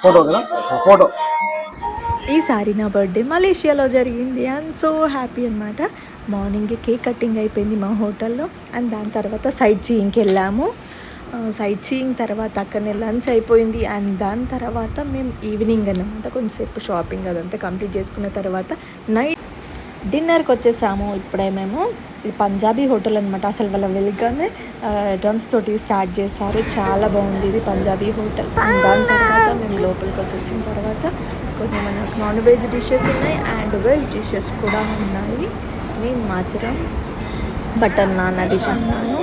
Photo కదా photo. ఈసారి నా బర్త్డే మలేషియాలో జరిగింది. ఐఎమ్ సో హ్యాపీ అనమాట. మార్నింగ్ కేక్ కటింగ్ అయిపోయింది మా హోటల్లో. అండ్ దాని తర్వాత సైట్ సీయింగ్కి వెళ్ళాము. సైట్ సీయింగ్ తర్వాత అక్కడనే లంచ్ అయిపోయింది. అండ్ దాని తర్వాత మేము ఈవినింగ్ అనమాట కొంచెంసేపు షాపింగ్ అదంతా కంప్లీట్ చేసుకున్న తర్వాత నైట్ డిన్నర్కి వచ్చేసాము. ఇప్పుడే మేము ఇది పంజాబీ హోటల్ అనమాట. అసలు వాళ్ళ వెళ్ళగానే డ్రమ్స్ తోటి స్టార్ట్ చేశారు. చాలా బాగుంది ఇది పంజాబీ హోటల్. దాని తర్వాత మేము లోపలికి వచ్చేసిన తర్వాత కొన్ని మనకు నాన్ వెజ్ డిషెస్ ఉన్నాయి అండ్ వెజ్ డిషెస్ కూడా ఉన్నాయి. నేను మాత్రం బటర్ నాన్ అది తిన్నాను.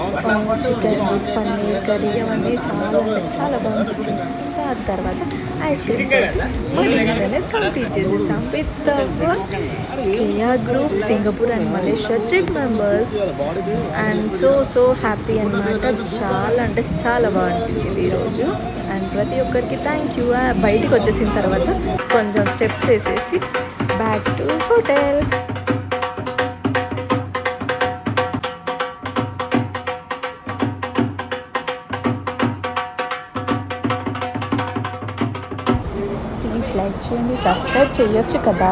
చికెన్ విత్ పన్నీర్ కర్రీ అవన్నీ చాలా అంటే చాలా బాగా నచ్చింది. దాని తర్వాత ఐస్ క్రీమ్ తోటి మా డిన్నర్ అనేది కంప్లీట్ చేసేసాం with Keya group Singapore and Malaysia trip members. And so happy అనమాట. చాలా అంటే చాలా బాగా అనిపించింది ఈరోజు. అండ్ ప్రతి ఒక్కరికి థ్యాంక్ యూ. బయటికి వచ్చేసిన తర్వాత కొంచెం స్టెప్స్ వేసేసి back to hotel. Please like చేయండి, సబ్స్క్రైబ్ చేయొచ్చు కదా.